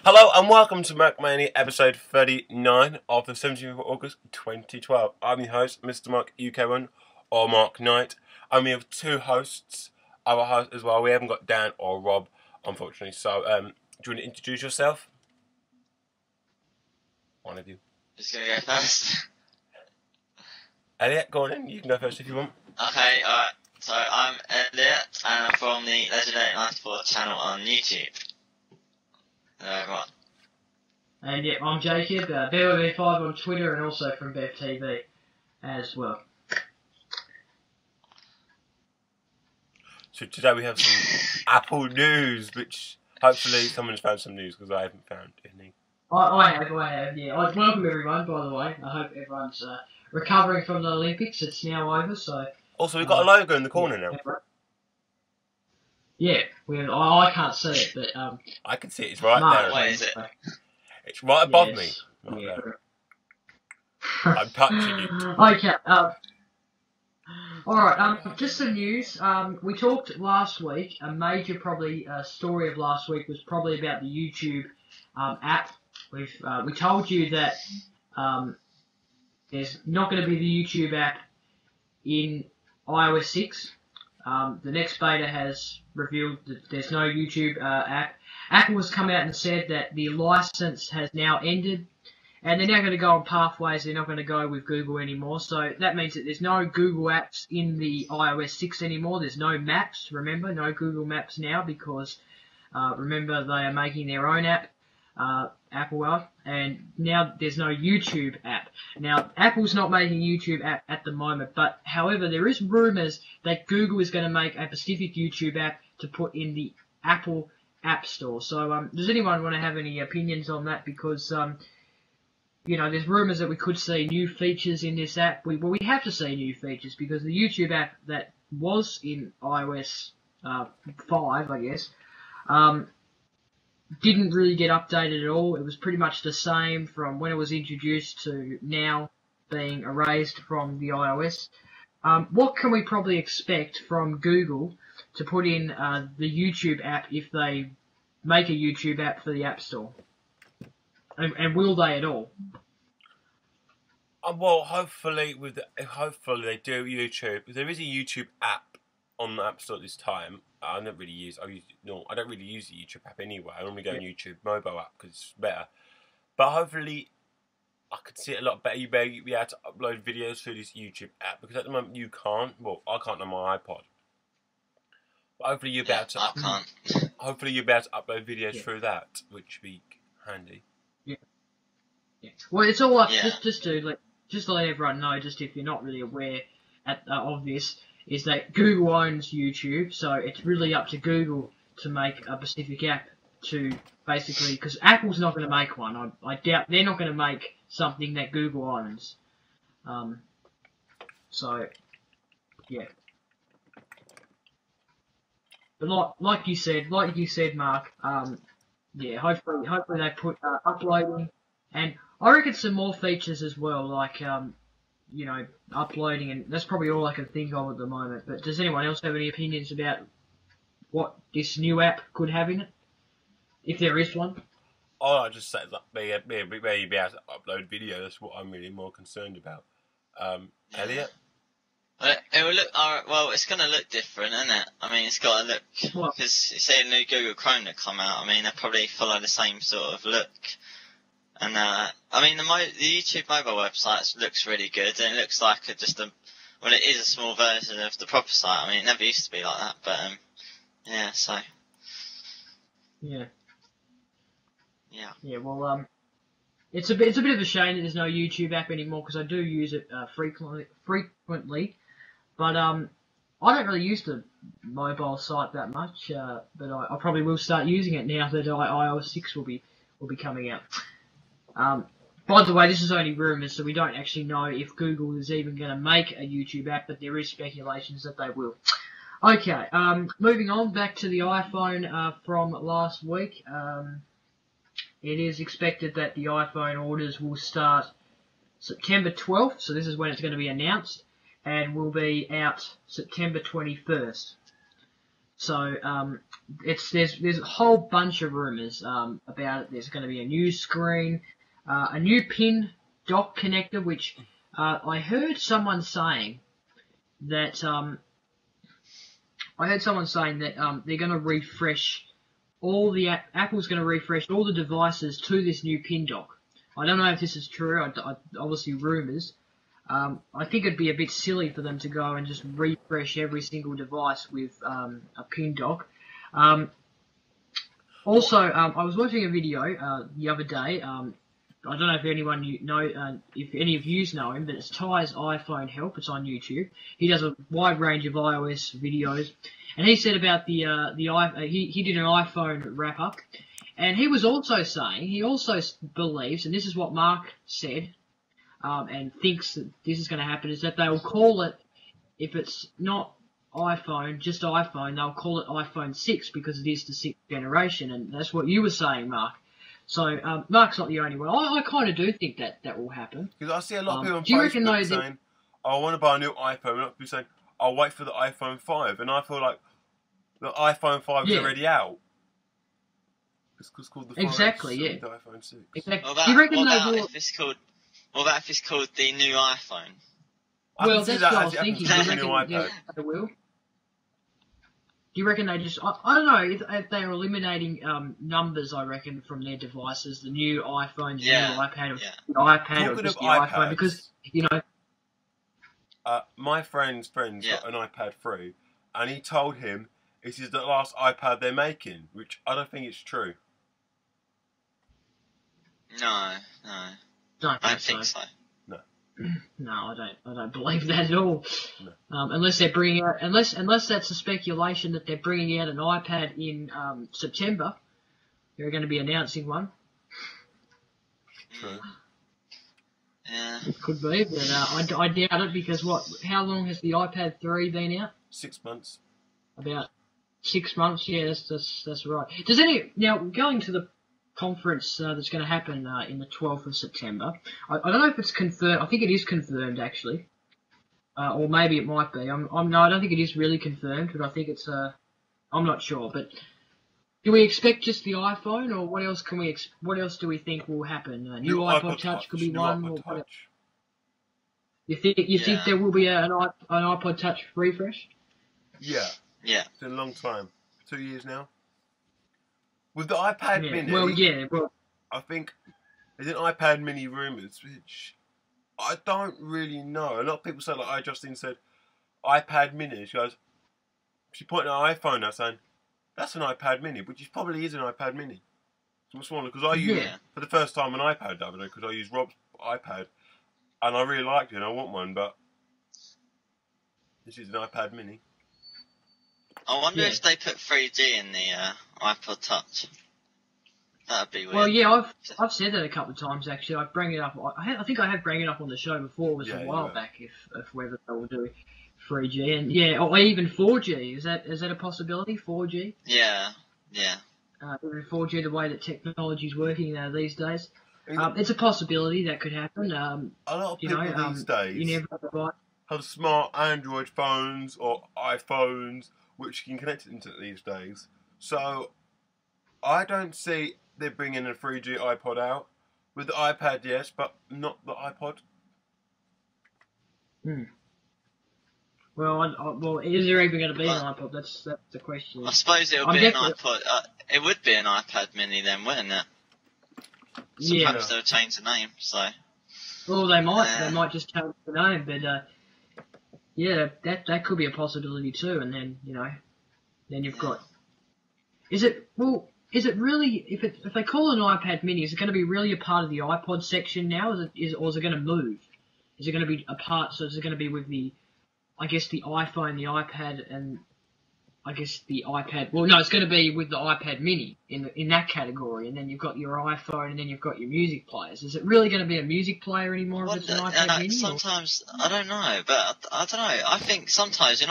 Hello and welcome to MacMania episode 39 of the 17th of August 2012. I'm your host, Mr. Mark UK1 or Mark Knight. And we have two hosts, other hosts as well. We haven't got Dan or Rob, unfortunately. So, do you want to introduce yourself? One of you. Just gonna go first. Elliot, go on in. You can go first if you want. Okay, alright. So I'm Elliot and I'm from the Legendary 94 channel on YouTube. Hello everyone. And yeah, I'm Jacob, Bevis on Twitter and also from Bev TV as well. So today we have some Apple news, which hopefully someone's found some news because I haven't found any. I have, yeah. I welcome everyone, by the way. I hope everyone's recovering from the Olympics. It's now over, so... Also, we've got a logo in the corner now. Yeah, I can't see it, but... I can see it. It's right there. Where is it? It's right above me. Right yeah. there. I'm touching you. Okay, alright, just some news. We talked last week, a major story of last week was probably about the YouTube app. We told you that there's not going to be the YouTube app in iOS 6. The next beta has revealed that there's no YouTube app. Apple has come out and said that the license has now ended, and they're now going to go on pathways. They're not going to go with Google anymore. So that means that there's no Google apps in the iOS 6 anymore. There's no Maps. Remember, no Google Maps now because remember they are making their own app. Apple are, and now there's no YouTube app. Now, Apple's not making a YouTube app at the moment, but however, there is rumours that Google is going to make a specific YouTube app to put in the Apple App Store. So, does anyone want to have any opinions on that? Because, you know, there's rumours that we could see new features in this app. We have to see new features because the YouTube app that was in iOS 5, I guess, didn't really get updated at all. It was pretty much the same from when it was introduced to now being erased from the iOS. What can we probably expect from Google to put in the YouTube app if they make a YouTube app for the App Store? And will they at all? Well, hopefully they do YouTube. If there is a YouTube app on the App Store this time, I don't really use the YouTube app anyway. I normally go on YouTube mobile app because it's better. But hopefully, I could see it a lot better. You be able to upload videos through this YouTube app because at the moment you can't. Well, I can't on my iPod. But hopefully you'll be able to. I can't. Hopefully you'll be able to upload videos through that, which would be handy. Yeah. Well, it's all just to let everyone know, just if you're not really aware of this. Is that Google owns YouTube, so it's really up to Google to make a specific app to basically, because Apple's not going to make one. I doubt they're not going to make something that Google owns. So, yeah. But like you said, Mark. Yeah. Hopefully they put uploading, and I reckon some more features as well, like you know, uploading, and that's probably all I can think of at the moment. But does anyone else have any opinions about what this new app could have in it, if there is one? Oh, I just said that be able to upload video. That's what I'm really more concerned about. Elliot? It will look well. It's going to look different, isn't it? I mean, it's got to look because you see a new Google Chrome that come out. I mean, they probably follow the same sort of look. And I mean, the YouTube mobile website looks really good, and it looks like it is a small version of the proper site. I mean, it never used to be like that, but yeah. So yeah. Yeah. Well, it's a bit of a shame that there's no YouTube app anymore because I do use it frequently. But I don't really use the mobile site that much. But I probably will start using it now that iOS 6 will be coming out. By the way, this is only rumours, so we don't actually know if Google is even going to make a YouTube app, but there is speculations that they will. Okay, moving on, back to the iPhone from last week. It is expected that the iPhone orders will start September 12th, so this is when it's going to be announced, and will be out September 21st. So there's a whole bunch of rumors about it. There's going to be a new screen, a new pin dock connector, which I heard someone saying that they're going to refresh Apple's going to refresh all the devices to this new pin dock. I don't know if this is true. Obviously rumors. I think it'd be a bit silly for them to go and just refresh every single device with a pin dock. Also, I was watching a video the other day. I don't know if anyone if any of you know him, but it's Ty's iPhone Help. It's on YouTube. He does a wide range of iOS videos, and he said about he did an iPhone wrap up, and he was also saying he also believes, and this is what Mark said, and thinks that this is going to happen, is that they'll call it, if it's not iPhone, just iPhone, they'll call it iPhone 6 because it is the 6th generation, and that's what you were saying, Mark. So, Mark's not the only one. I kind of do think that will happen. Because I see a lot of people on Facebook saying, I want to buy a new iPhone, and a lot of people saying, I'll wait for the iPhone 5, and I feel like the iPhone 5 is already out. It's called the 5S, exactly, yeah. The iPhone 6. Exactly. Do you reckon what about if it's called the new iPhone? Well, that's what I was thinking. Do you reckon they will? Do you reckon they just... I don't know, if they're eliminating numbers, I reckon, from their devices, the new iPhone, the new iPad, the iPad, or just the iPhone, because, you know... my friend's got an iPad 3, and he told him this is the last iPad they're making, which I don't think it's true. No. I don't think so. No, I don't believe that at all. No. Unless they're bringing out, unless that's a speculation that they're bringing out an iPad in September. They're going to be announcing one. True. Yeah. Could be, but I doubt it because how long has the iPad 3 been out? 6 months. About 6 months. Yeah, that's right. Now going to the conference that's going to happen in the 12th of September. I don't know if it's confirmed. I think it is confirmed actually, or maybe it might be. No, I don't think it is really confirmed, but I think it's. I'm not sure. But do we expect just the iPhone, or what else What else do we think will happen? New iPod Touch could be one. Or what? You think there will be an iPod Touch refresh? Yeah. Yeah. It's been a long time. 2 years now. With the iPad Mini, I think there's an iPad Mini rumours, which I don't really know. A lot of people say, like Justin said, iPad Mini. She pointed at an iPhone out saying, that's an iPad Mini, which probably is an iPad Mini. It's much smaller, because I used, for the first time, an iPad the other day, because I used Rob's iPad, and I really liked it, and I want one, but this is an iPad Mini. I wonder if they put 3G in the iPod Touch. That'd be weird. Well, yeah, I've said that a couple of times actually. I bring it up. I think I have bring it up on the show before. It was a while back. If whether they will do 3G and or even 4G. Is that a possibility? 4G. Yeah. Even 4G, the way that technology is working these days. It's a possibility that could happen. A lot of people these days have smart Android phones or iPhones, which you can connect into these days. So I don't see they're bringing a 3G iPod out. With the iPad, yes, but not the iPod. Well, is there even going to be an iPod? That's the question. I suppose it'll be an iPod. It would be an iPad Mini then, wouldn't it? Sometimes they'll change the name, so... Well, they might. They might just change the name, but... that could be a possibility too, and then then you've got. Is it really if they call it an iPad Mini? Is it going to be really a part of the iPod section now? Or is it going to move? Is it going to be a part? So is it going to be with the iPhone, the iPad, and I guess the iPad. Well, no, it's going to be with the iPad Mini in that category, and then you've got your iPhone, and then you've got your music players. Is it really going to be a music player anymore if it's an iPad Mini? Sometimes, I don't know, but I don't know. I think sometimes,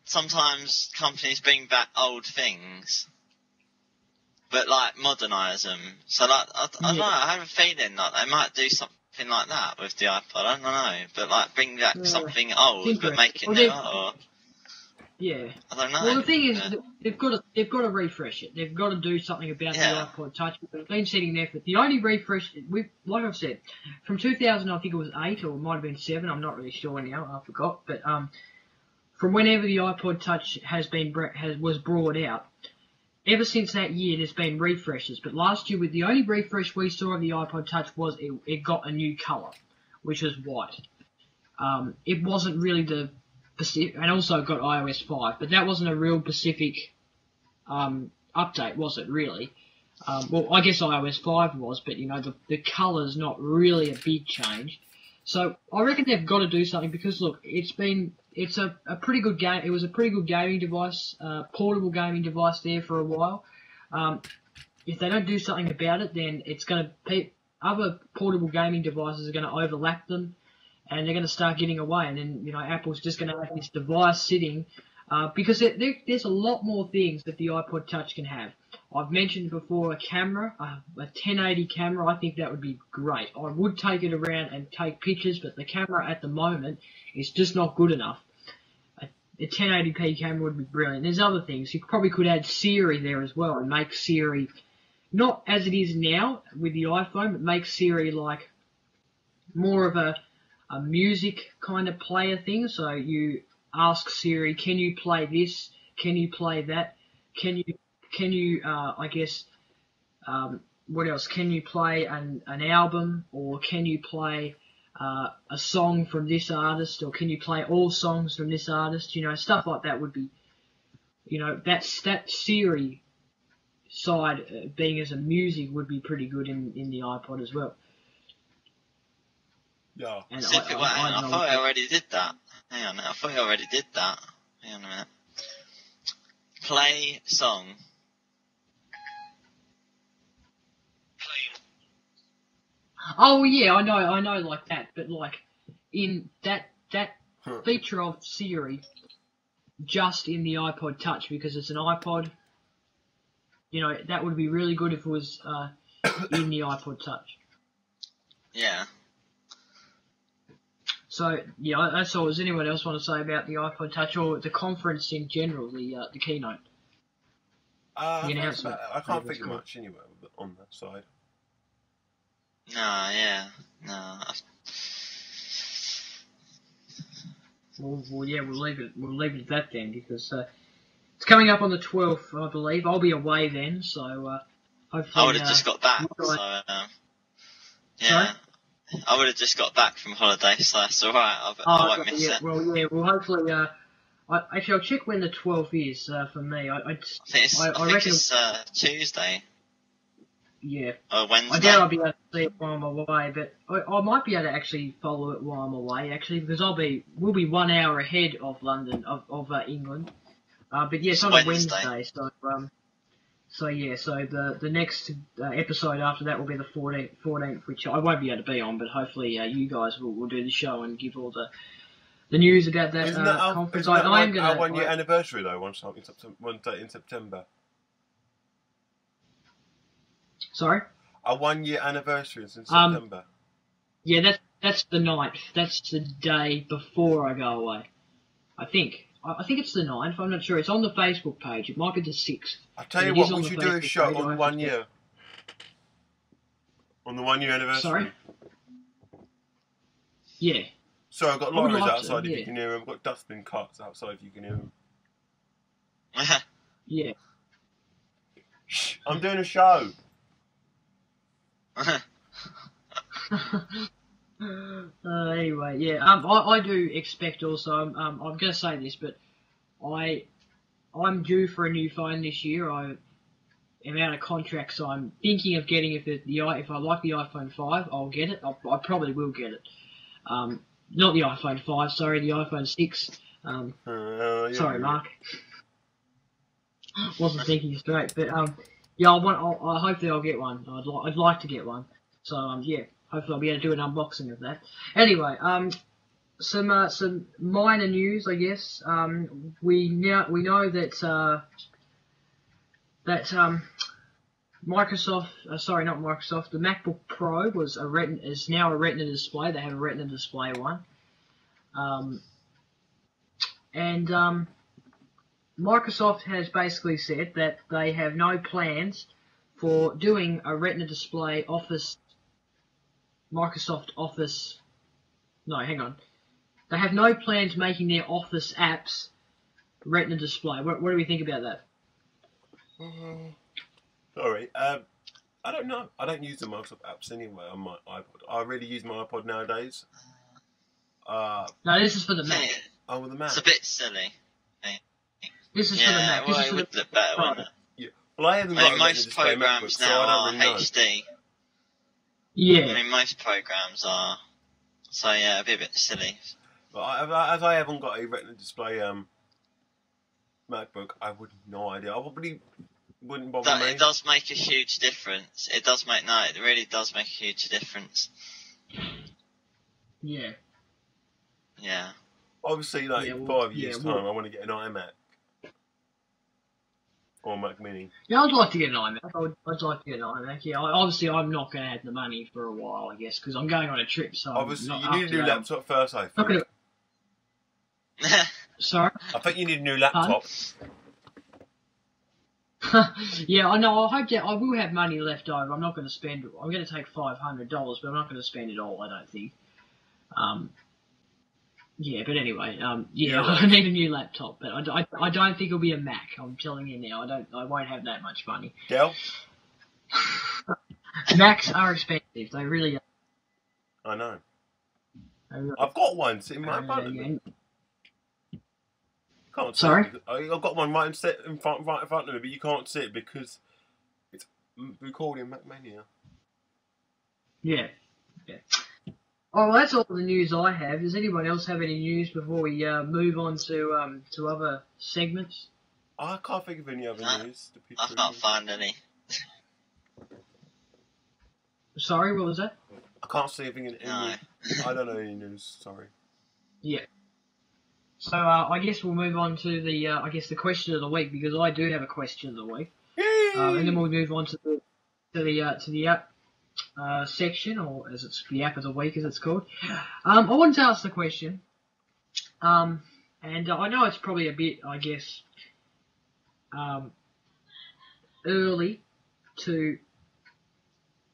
sometimes companies bring back old things, but modernise them. So I don't know. I have a feeling that they might do something like that with the iPod. I don't know, but bring back something old but make it new. Yeah. I don't know. Well, the thing is, Yeah. they've got to refresh it. They've got to do something about Yeah. the iPod Touch. It's been sitting there for the only refresh. Like I've said, from 2000, I think it was 8 or it might have been 7. I'm not really sure now. I forgot. But from whenever the iPod Touch was brought out, ever since that year, there's been refreshes. But last year, with the only refresh we saw of the iPod Touch was it got a new color, which was white. It wasn't really the Pacific, and also got iOS 5, but that wasn't a real Pacific update, was it, really? Well, I guess iOS 5 was, but, you know, the colour's not really a big change. So, I reckon they've got to do something, because, look, it's a pretty good game, it was a pretty good gaming device, portable gaming device there for a while. If they don't do something about it, then it's going to, other portable gaming devices are going to overlap them, and they're going to start getting away, and then, you know, Apple's just going to have this device sitting, because there's a lot more things that the iPod Touch can have. I've mentioned before a camera, a 1080 camera. I think that would be great. I would take it around and take pictures, but the camera at the moment is just not good enough. A 1080p camera would be brilliant. There's other things. You probably could add Siri there as well, and make Siri, not as it is now with the iPhone, but make Siri like more of a music kind of player thing. So you ask Siri, can you play this? Can you play that? Can you I guess, what else? Can you play an album, or can you play a song from this artist, or can you play all songs from this artist? You know, stuff like that would be, you know, that Siri side being as a music would be pretty good in the iPod as well. Yeah. And I thought I already did that. Hang on, I thought I already did that. Hang on a minute. Play song. Oh yeah, I know, like that, but like in that feature of Siri, just in the iPod Touch, because it's an iPod. You know, that would be really good if it was in the iPod Touch. Yeah. So yeah, that's all. Does anyone else want to say about the iPod Touch or the conference in general, the keynote? The announcement. I can't think of much anyway on that side. No, yeah, no. Well, yeah, we'll leave it at that then, because it's coming up on the 12th, I believe. I'll be away then, so hopefully. I would have just got back, so yeah. Sorry? I would have just got back from holiday, so that's alright. I won't miss it. Well, yeah, well, hopefully. Actually, I'll check when the 12th is for me. I think it's Tuesday. Yeah. Or Wednesday. I doubt I'll be able to see it while I'm away, but I might be able to actually follow it while I'm away, actually, because we'll be 1 hour ahead of London, of England. But yeah, it's on a Wednesday, so yeah, so the next episode after that will be the 14th, which I won't be able to be on, but hopefully you guys will do the show and give all the news about that conference. Isn't that our 1 year anniversary though? One date in September. Sorry? Our 1 year anniversary is in September. Yeah, that's the 9th. That's the day before I go away. I think it's the 9th. I'm not sure. It's on the Facebook page. It might be the 6th. I'll tell you what, we should do a show on 1 year. On the 1 year anniversary. Sorry? Yeah. Sorry, I've got lorries outside if you can hear them. I've got dustbin carts outside if you can hear them. Yeah. Shh, I'm doing a show. Anyway, yeah. I do expect also. I'm going to say this, but I'm due for a new phone this year. I am out of contract, so I'm thinking of getting if I like the iPhone 5, I'll get it. I probably will get it. Not the iPhone 5, sorry, the iPhone 6. Sorry, Mark. Wasn't thinking straight, but yeah, I hopefully I'll get one. I'd like to get one. So yeah, hopefully I'll be able to do an unboxing of that. Anyway, some minor news, I guess. We know that Microsoft, sorry, not Microsoft, the MacBook Pro is now a Retina display. They have a Retina display one. Microsoft has basically said that they have no plans for doing a Retina display Microsoft Office. No, hang on. They have no plans making their Office apps Retina display. What do we think about that? Sorry. I don't know. I don't use the Microsoft apps anyway on my iPod. I really use my iPod nowadays. No, this is for the Mac. Oh, with the Mac. It's a bit silly. This is for the Mac. Well, it would look better, wouldn't it? Yeah. Well, I haven't got a most display programs MacBook, now so I don't are really know. HD. Yeah. I mean, most programs are. So yeah, it'd be a bit silly. But as I haven't got a Retina display MacBook, I would no idea. I probably wouldn't bother me. It does make a huge difference. It really does make a huge difference. Yeah. Yeah. Obviously, like in 5 years' time, I want to get an iMac or a Mac Mini. Yeah, I'd like to get an iMac. I'd like to get an iMac. Yeah, obviously I'm not going to have the money for a while, I guess, because I'm going on a trip. So obviously, you need a new laptop first, I think. Sorry. I think you need a new laptop. Yeah, I know. I hope that I will have money left over. I'm not going to spend. I'm going to take $500, but I'm not going to spend it all. I don't think. Yeah, but anyway, yeah, I need a new laptop, but I don't think it'll be a Mac. I'm telling you now, I won't have that much money. Dell? Macs are expensive. They really are. I know. I've got one sitting in my apartment. Can't Sorry? I've got one right in front of me, but you can't see it because it's recording MacMania. Yeah. Yeah. Oh, well, that's all the news I have. Does anyone else have any news before we move on to other segments? I can't think of any other news. I can't find any. Sorry, what was that? I can't see anything in any. No. I don't know any news. Sorry. Yeah. So I guess we'll move on to the question of the week, because I do have a question of the week. Yay! And then we'll move on to the app section, or as it's the app of the week, as it's called. I wanted to ask the question, and I know it's probably a bit, I guess, early to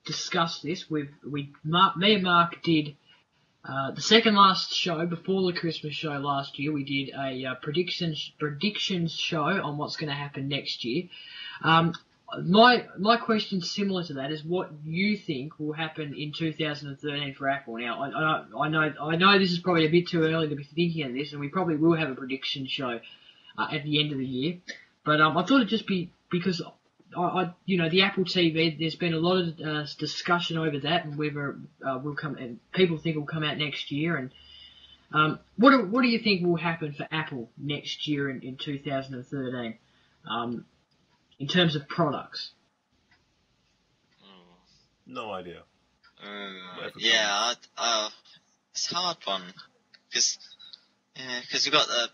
discuss this. Me and Mark did the second last show before the Christmas show last year. We did a predictions show on what's going to happen next year. My question similar to that is what you think will happen in 2013 for Apple. Now, I know this is probably a bit too early to be thinking of this, and we probably will have a prediction show at the end of the year. But I thought it'd just be because the Apple TV. There's been a lot of discussion over that and whether will come, and people think it will come out next year. And what do you think will happen for Apple next year in 2013? In terms of products? No idea. Yeah, it's a hard one because we've got the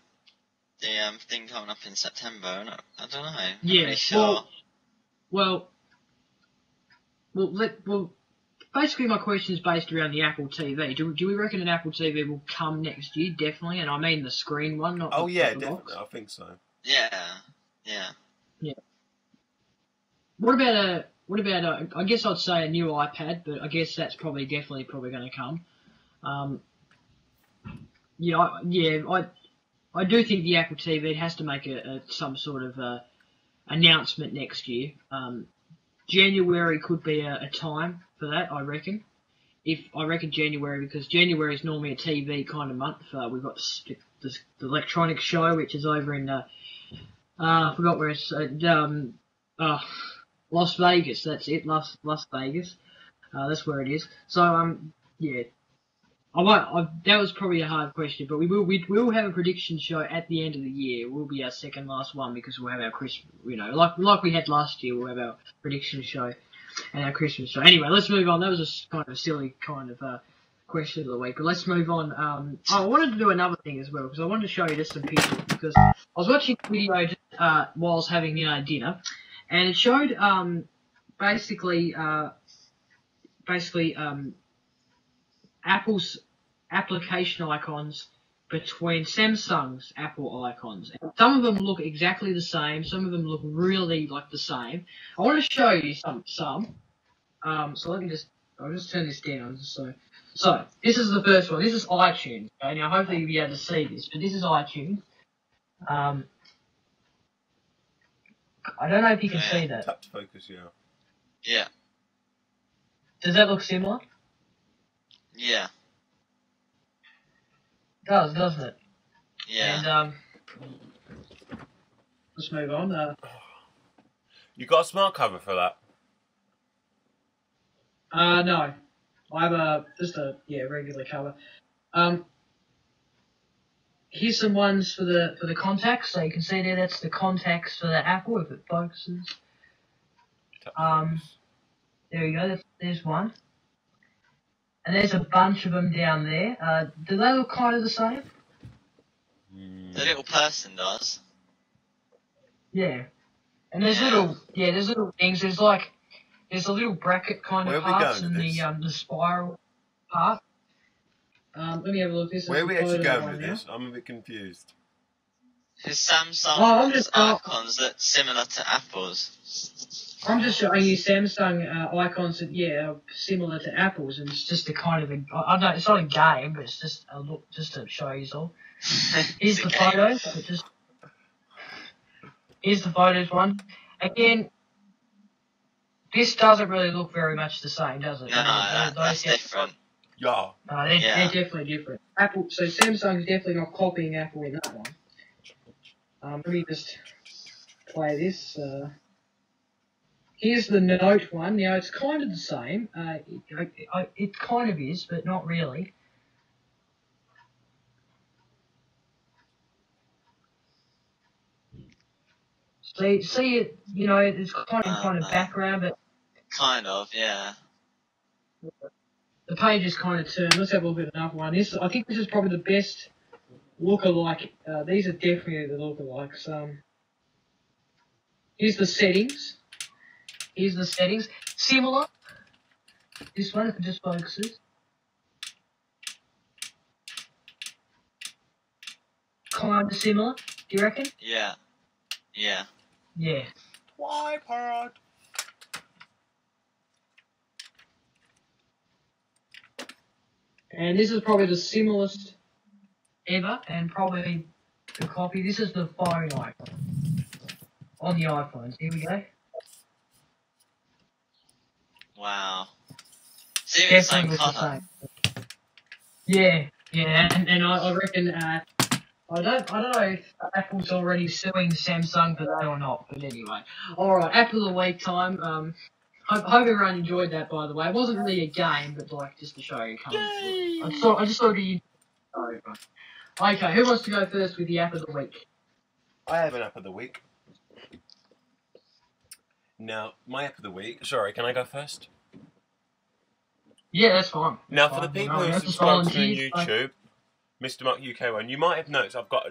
thing coming up in September, and I don't know. Yeah, really sure. Well, basically my question is based around the Apple TV. Do we reckon an Apple TV will come next year? Definitely, and I mean the screen one, not the definitely. box. I think so. Yeah. What about I guess I'd say a new iPad, but I guess that's probably going to come. I do think the Apple TV has to make some sort of announcement next year. January could be a time for that, I reckon. I reckon January, because January is normally a TV kind of month. We've got the electronics show, which is over in I forgot where it's Las Vegas. That's it, Las Vegas. That's where it is. So yeah. That was probably a hard question, but we will have a prediction show at the end of the year. It will be our second last one because we'll have our Christmas, like we had last year. We'll have our prediction show and our Christmas show. Anyway, let's move on. That was a kind of a silly kind of question of the week, but let's move on. I wanted to do another thing as well because I wanted to show you just some pictures because I was watching a video while I was having dinner, and it showed basically Apple's application icons between Samsung's Apple icons. And some of them look exactly the same. Some of them look really like the same. I want to show you some. So let me I'll just turn this down. So this is the first one. This is iTunes. Okay? Now hopefully you'll be able to see this, but this is iTunes. I don't know if you can see that. Tap to focus, yeah. Yeah. Does that look similar? Yeah. It does, doesn't it? Yeah. And let's move on. You got a smart cover for that? No. I have just a regular cover. Here's some ones for the contacts. So you can see there, that's the contacts for the Apple if it focuses. There you go. There's one. And there's a bunch of them down there. Do they look kind of the same? The little person does. Yeah. And there's little things. There's a little bracket kind of parts and the spiral part. Let me have a look. Where are we actually going with this? I'm a bit confused. Because Samsung's icons look similar to Apple's. I'm just showing you Samsung icons that are similar to Apple's, and it's just a kind of I don't know. It's not a game, but it's just a look, just to show you all. Here's the photos. Here's the photos one. Again, this doesn't really look very much the same, does it? No, that's different. Yeah. They're definitely different. So Samsung's definitely not copying Apple in that one. Let me just play this. Here's the Note one. Now, it's kind of the same. It kind of is, but not really. See it, it's kind of background, but... Kind of, yeah. The page is kind of turned. Let's have a look at another one. I think this is probably the best lookalike. These are definitely the lookalikes. Here's the settings. Similar. This one, if it just focuses. Kind of similar, do you reckon? Yeah. Yeah. Yeah. Tripod. And this is probably the similest ever, and probably the copy. This is the phone icon on the iPhones. Here we go. Wow. See, the same colour. Yeah, and I reckon I don't know if Apple's already suing Samsung for that or not, but anyway. Alright, Apple of the Week time. Hope everyone enjoyed that, by the way. It wasn't really a game, but just to show you. I just thought you. Okay, who wants to go first with the App of the Week? I have an App of the Week. Now, my App of the Week... Sorry, can I go first? Yeah, that's fine. Now, for the people who subscribe to YouTube, Mr. Mark UK1, you might have noticed I've got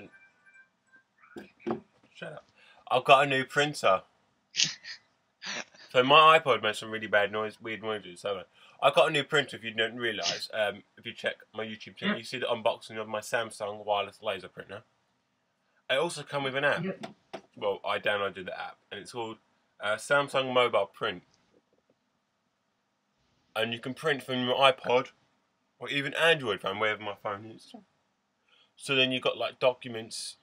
Shut up. I've got a new printer. So my iPod made some really bad weird noises. So I got a new printer. If you didn't realise, if you check my YouTube channel, you see the unboxing of my Samsung wireless laser printer. It also comes with an app. Well, I downloaded the app, and it's called Samsung Mobile Print. And you can print from your iPod or even Android phone, wherever my phone is. So then you've got like documents,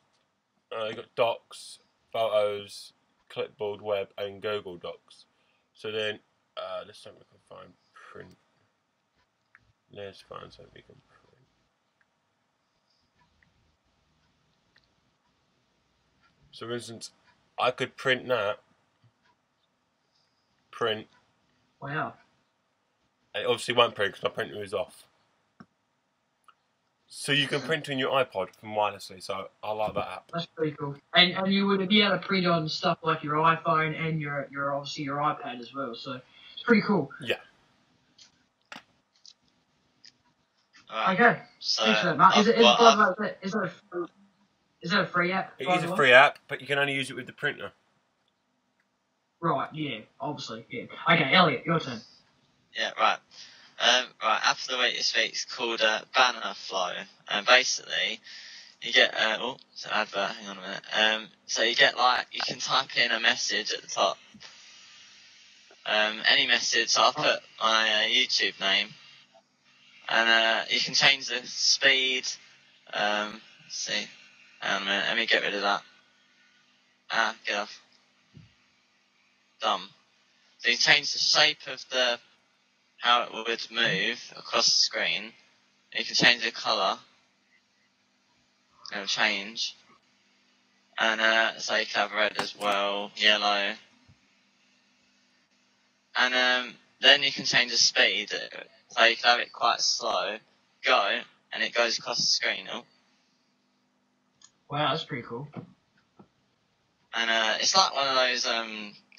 you've got docs, photos, clipboard, web, and Google Docs. So then, let's see if we can find print. Let's find something we can print. So for instance, I could print that. Print. Wow. It obviously won't print because my printer is off. So you can print on your iPod from wirelessly, so I like that app. That's pretty cool. And you would be able to print on stuff like your iPhone and your obviously your iPad as well, so it's pretty cool. Yeah. Okay. So thanks for that, Mark. Is that a free app? It is a free app, but you can only use it with the printer. Right, yeah, obviously, yeah. Okay, Elliot, your turn. Yeah, right. Right, app of the week this week is called Banner Flow, and basically you get it's an advert. Hang on a minute. So you get you can type in a message at the top. Any message. So I'll put my YouTube name, and you can change the speed. Let's see. Hang on a minute. Let me get rid of that. Get off. Dumb. So you change the shape of how it would move across the screen. You can change the colour. It'll change. And so you can have red as well, yellow. And then you can change the speed. So you can have it quite slow. Go, and it goes across the screen. Oh. Wow, that's pretty cool. And it's like one of those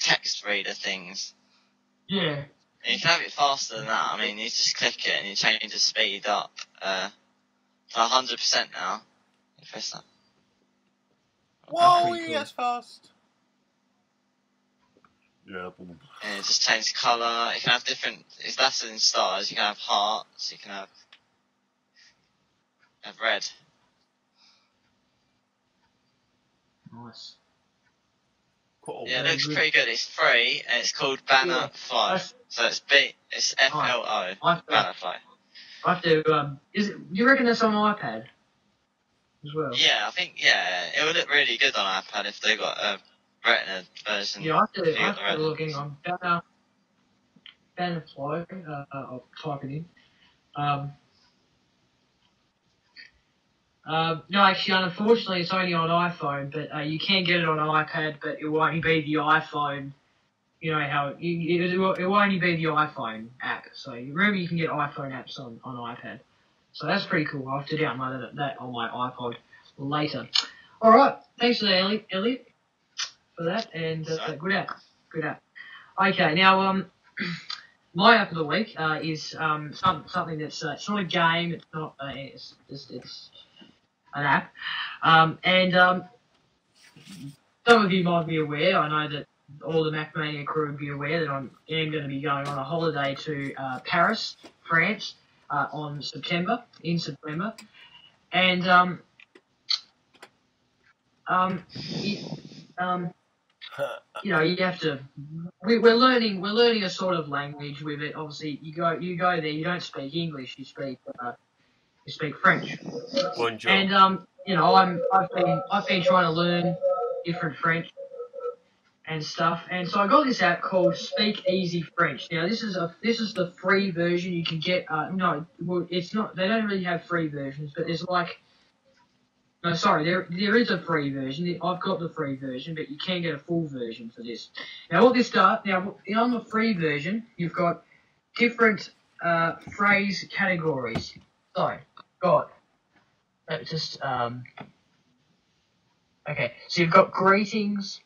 text reader things. Yeah. And you can have it faster than that. I mean, you just click it and you change the speed up to 100% now. You press that. Whoa, that's fast. Yeah. And just change the colour. You can have different. If that's in stars, you can have hearts. You can have red. Nice. Cool. Yeah, it looks pretty good. It's free and it's called Banner Flow. So it's it's FLO. Banner Flow. I have to. You reckon that's on iPad as well? Yeah, I think it would look really good on iPad if they got a Retina version. Yeah, I have to look in on Banner Flow. I'll type it in. No, actually, unfortunately, it's only on iPhone, but you can get it on iPad, but it won't be the iPhone. You know how it will only be the iPhone app. So remember, you can get iPhone apps on iPad. So that's pretty cool. I'll have to download that on my iPod later. All right, thanks for that, Elliot, for that, and good app. Okay, now my app of the week is something that's it's not a game. It's not. It's an app. And some of you might be aware, I know that all the MacMania crew would be aware that I am going to be going on a holiday to Paris, France, in September. And you have to. We're learning a sort of language with it. Obviously, you go there. You don't speak English. You speak French. Bonjour. And I've been trying to learn different French and stuff. And so I got this app called Speak Easy French. Now this is the free version you can get. It's not. They don't really have free versions, but there's there is a free version. I've got the free version, but you can get a full version for this. Now what this does, on the free version, you've got different phrase categories. So, okay, so you've got greetings,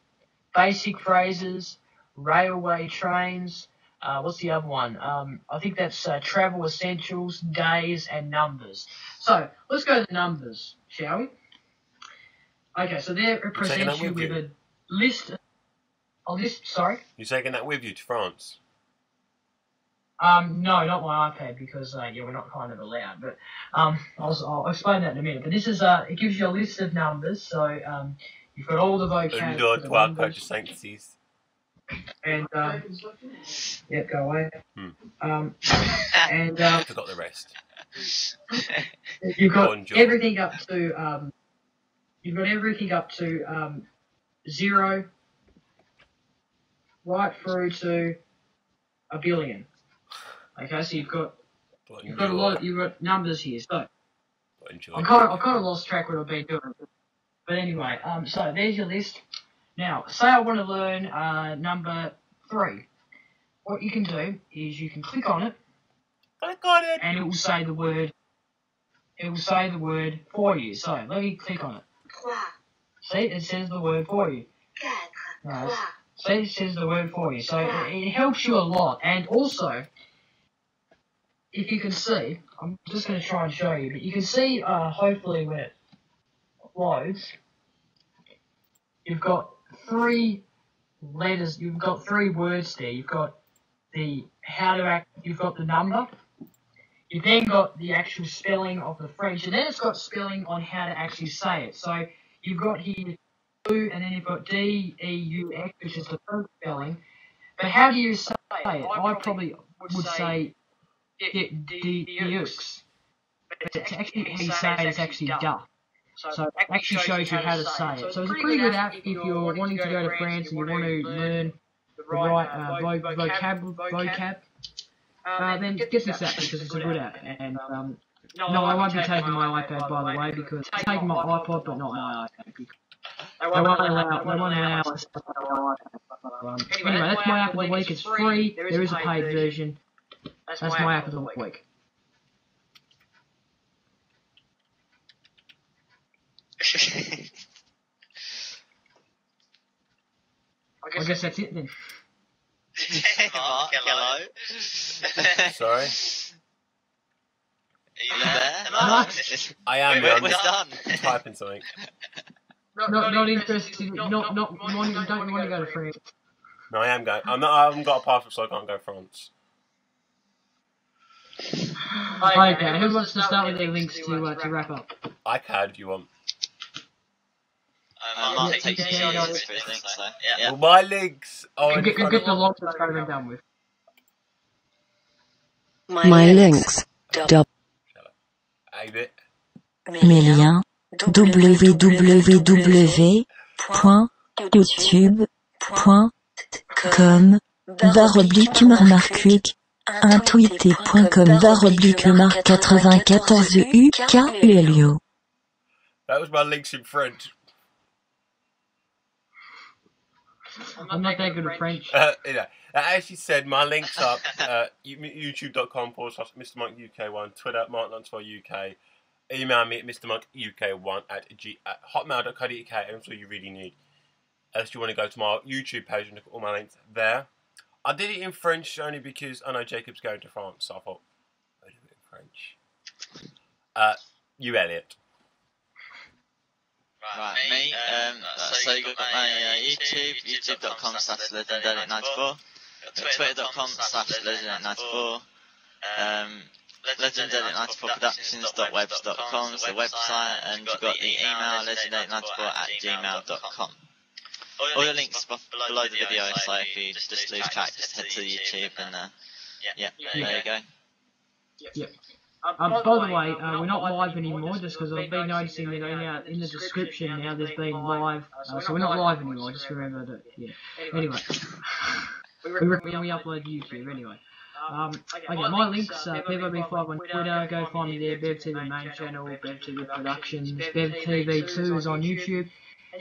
basic phrases, railway trains, what's the other one? I think that's travel essentials, days, and numbers. So, let's go to the numbers, shall we? Okay, so there it presents you with a list. Sorry? You're taking that with you to France? No, not my iPad because we're not kind of allowed. But I'll explain that in a minute. But this is it gives you a list of numbers. So you've got all the vocabulary. And yep, go away. And I forgot the rest. You've got everything up to 0, right through to a billion. Okay, so you've got numbers here. So I've kind of lost track what I've been doing. But anyway, so there's your list. Now, say I want to learn number 3. What you can do is you can click on it. Click on it. And it will say the word. It will say the word for you. So let me click on it. See, it says the word for you. Right. See, it says the word for you. So it helps you a lot. And also, if you can see, I'm just going to try and show you, but you can see, hopefully when it loads, you've got 3 letters, you've got 3 words there. You've got the how to act, you've got the number, You've then got the actual spelling of the French, and then it's got spelling on how to actually say it. So you've got here U, and then you've got D-E-U-X, which is the first spelling. But how do you say it? I probably would say D-E-U-X. But actually, how you say it is actually duh. So it actually shows you how to say it. So it's a pretty good app if you're wanting to go to France and you want to learn the right vocab. Then get this app because it's a good app. And no, I won't be taking my iPad, by the way, because I'm taking my iPod, but not my iPad. They won't allow us to take our iPad. Anyway, that's my app of the week. It's free. There is a paid version. That's my app of the week. I guess that's it then. Mark, hello. Sorry? Are you there? Mark? I am. We're done. Typing something. Not interested. Don't want to go to France. No, I am going. I haven't got a passport, so I can't go to France. Okay, who wants to start with their links to wrap up? I can if you want. Mark takes the easiest for his links, so yeah. Well, my links are... Get the longest over and done with. My links. A bit. Mes liens. www.youtube.com/marquik intweeté.com/marc94UK Elliot. That was my links in French. I'm not that good at French. I actually said my links up youtube.com/Mr. Monk UK1, Twitter Mark_UK, email me at mrmonk1@hotmail.co.uk. That's all you really need. Unless you want to go to my YouTube page and look at all my links there. I did it in French only because I know Jacob's going to France, so I thought I'd do it in French. You, Elliot. Right, me, so you got my YouTube, youtube.com/legendelic94, twitter.com/legendelic94, legendelic94productions.webs.com is the website, and you've got the email legendelic94@gmail.com. All the links below the video, so if you just lose track, just head to YouTube and yeah, there you go. Yep. By the way, we're not live anymore just because I've been noticing that in the description now there's been live, so we're not live anymore, just remember that, yeah. Anyway, we upload to YouTube anyway. Okay, my links, BevOB5 on Twitter, go find me there, BevTV main channel, BevTV Productions, BevTV2 is on YouTube,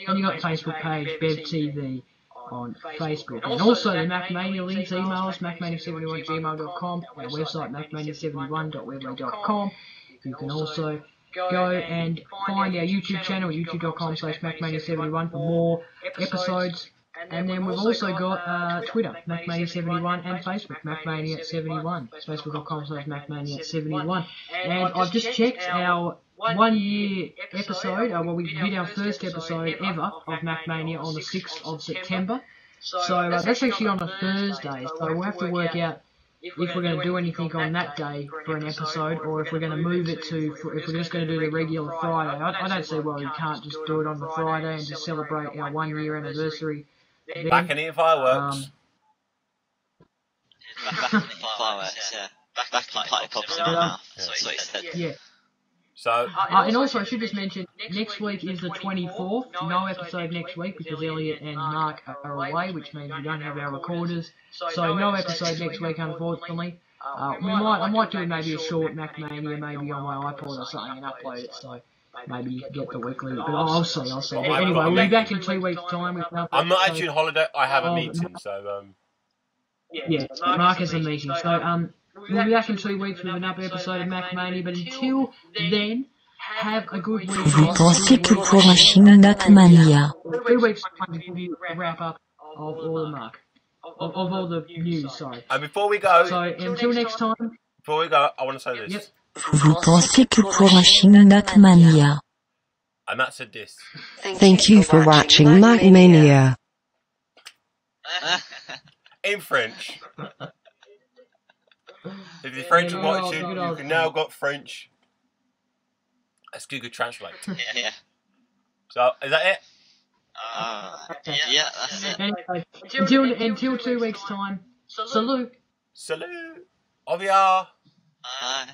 and you got the Facebook page, BevTV on Facebook. And also the MacMania links, email us, macmania71@gmail.com, our website, macmania71.weebly.com. You can also go and find our YouTube channel, youtube.com/macmania71 for more episodes. And then we've also got Twitter, MacMania71, and Facebook, MacMania71, facebook.com/MacMania71. And I've just checked our 1 year episode, we did our first episode ever of MacMania on the 6th of September. So that's actually on a Thursday, so we'll have to work out if we're going to do anything on that day for an episode, or if we're going to move it to, if we're just going to do the regular Friday. I don't see why we can't just do it on the Friday and just celebrate our 1 year anniversary. Back in the fireworks. Back in the fireworks, yeah. Back in party pops in my mouth. That's what he said. Yeah. So, and also I should just mention, next week is the 24th, no episode next week because Elliot and Mark are away, which means we don't have our recorders, so no episode next week unfortunately. I might do maybe a short MacMania maybe on my iPod or something and upload it, so maybe you can get the weekly, but I'll see. But anyway, we'll be back in 2 weeks' time with another I'm not actually on holiday, I have a meeting, so yeah, Mark has a meeting, so we'll be back in 2 weeks with another episode of MacMania, but until then, have a good week. Vous pensez que pour un film MacMania, 2 weeks time to give you a wrap up of all the of all the news, sorry. And before we go, So until next time. I want to say this. Yep. vous pensez que pour un film MacMania. And that said this. Thank you for watching MacMania. In French. If you're French and good old- watching, good you old can now got French. That's Google Translate. Yeah. So, is that it? Yeah, that's it. Anyway, until 2 weeks' time, salute. Salut! Au revoir! Bye.